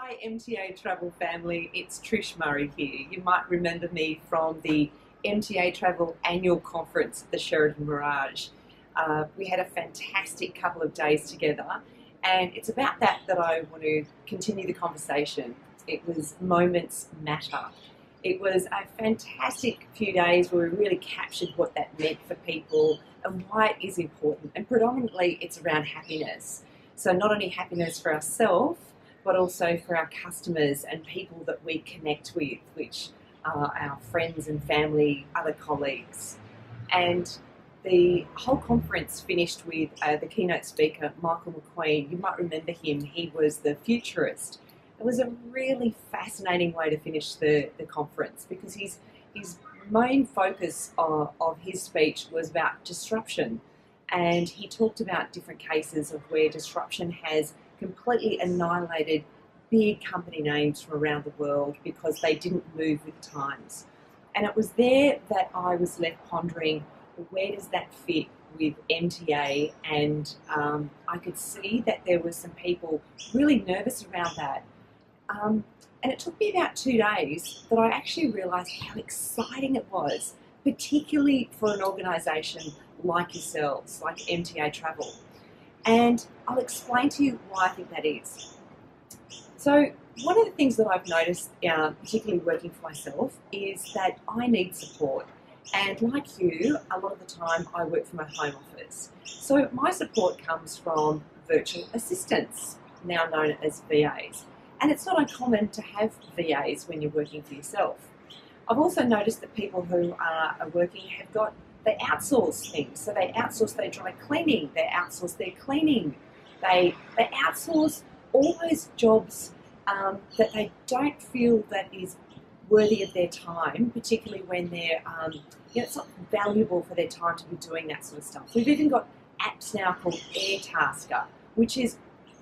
Hi MTA Travel family, it's Trish Murray here. You might remember me from the MTA Travel annual conference at the Sheraton Mirage. We had a fantastic couple of days together, and it's about that I want to continue the conversation. It was Moments Matter. It was a fantastic few days where we really captured what that meant for people and why it is important, and predominantly it's around happiness. So not only happiness for ourselves, but also for our customers and people that we connect with, which are our friends and family, other colleagues. And the whole conference finished with the keynote speaker, Michael McQueen. You might remember him. He was the futurist. It was a really fascinating way to finish the conference because his main focus of his speech was about disruption. And he talked about different cases of where disruption has completely annihilated big company names from around the world because they didn't move with times. And it was there that I was left pondering, where does that fit with MTA? And I could see that there were some people really nervous around that. And it took me about 2 days that I actually realised how exciting it was, particularly for an organisation like yourselves, like MTA Travel. And I'll explain to you why I think that is. So one of the things that I've noticed, particularly working for myself, is that I need support. And like you, a lot of the time I work from a home office. So my support comes from virtual assistants, now known as VAs. And it's not uncommon to have VAs when you're working for yourself. I've also noticed that people who are working they outsource things. So they outsource their dry cleaning, they outsource their cleaning, they outsource all those jobs that they don't feel that is worthy of their time, particularly when they're, it's not valuable for their time to be doing that sort of stuff. We've even got apps now called Airtasker, which is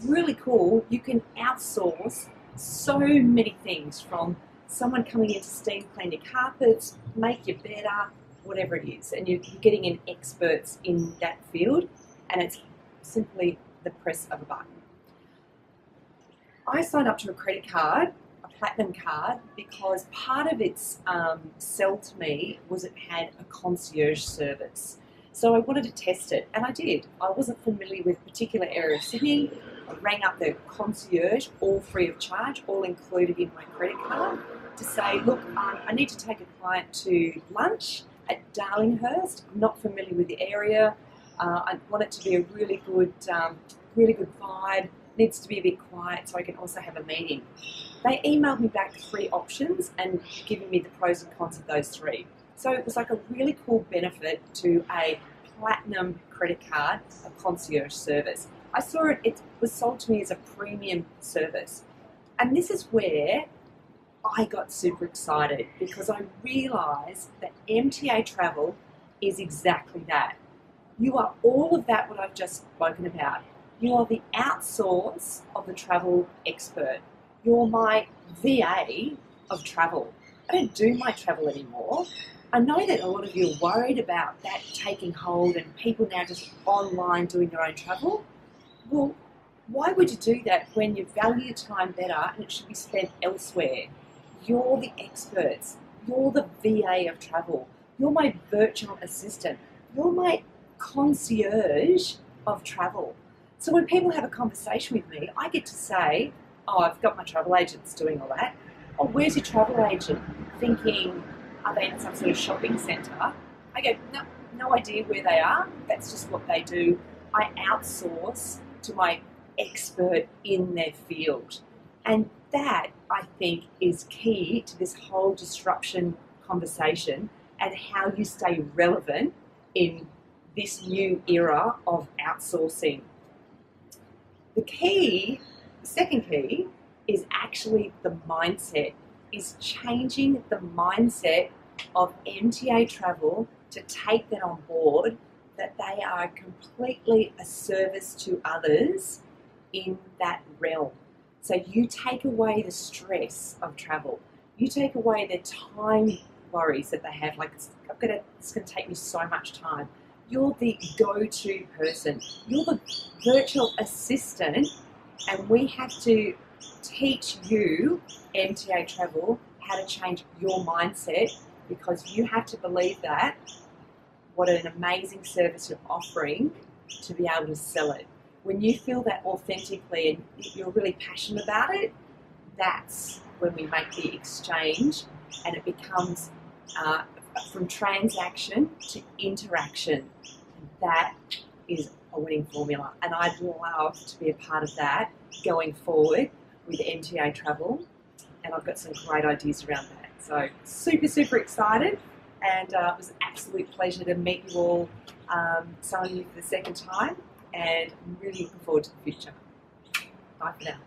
really cool. You can outsource so many things, from someone coming in to steam clean your carpets, make your bed up, whatever it is, and you're getting in experts in that field, and it's simply the press of a button. I signed up to a credit card, a platinum card, because part of its sell to me was it had a concierge service. So I wanted to test it, and I did. I wasn't familiar with a particular area of Sydney. I rang up the concierge, all free of charge, all included in my credit card, to say, look, I need to take a client to lunch at Darlinghurst. I'm not familiar with the area. I want it to be a really good vibe. Needs to be a bit quiet so I can also have a meeting. They emailed me back 3 options and given me the pros and cons of those 3. So it was like a really cool benefit to a platinum credit card, a concierge service. I saw it was sold to me as a premium service. And this is where I got super excited, because I realised that MTA Travel is exactly that. You are all of that what I've just spoken about. You are the outsource of the travel expert. You're my VA of travel. I don't do my travel anymore. I know that a lot of you are worried about that taking hold and people now just online doing their own travel. Well, why would you do that when you value your time better and it should be spent elsewhere? You're the experts. You're the VA of travel. You're my virtual assistant. You're my concierge of travel. So when people have a conversation with me, I get to say, oh, I've got my travel agents doing all that. Oh, where's your travel agent? Thinking, are they in some sort of shopping centre? I go, no idea where they are. That's just what they do. I outsource to my expert in their field. And that, I think, is key to this whole disruption conversation and how you stay relevant in this new era of outsourcing. The second key, is actually the mindset, is changing the mindset of MTA Travel to take that on board, that they are completely a service to others in that realm. So you take away the stress of travel. You take away the time worries that they have, like it's going to take me so much time. You're the go-to person. You're the virtual assistant, and we have to teach you, MTA Travel, how to change your mindset, because you have to believe that what an amazing service you're offering to be able to sell it. When you feel that authentically and you're really passionate about it, that's when we make the exchange, and it becomes from transaction to interaction. That is a winning formula, and I'd love to be a part of that going forward with MTA Travel, and I've got some great ideas around that. So super excited, and it was an absolute pleasure to meet you all, some of you for the second time, and I'm really looking forward to the future. Bye for now.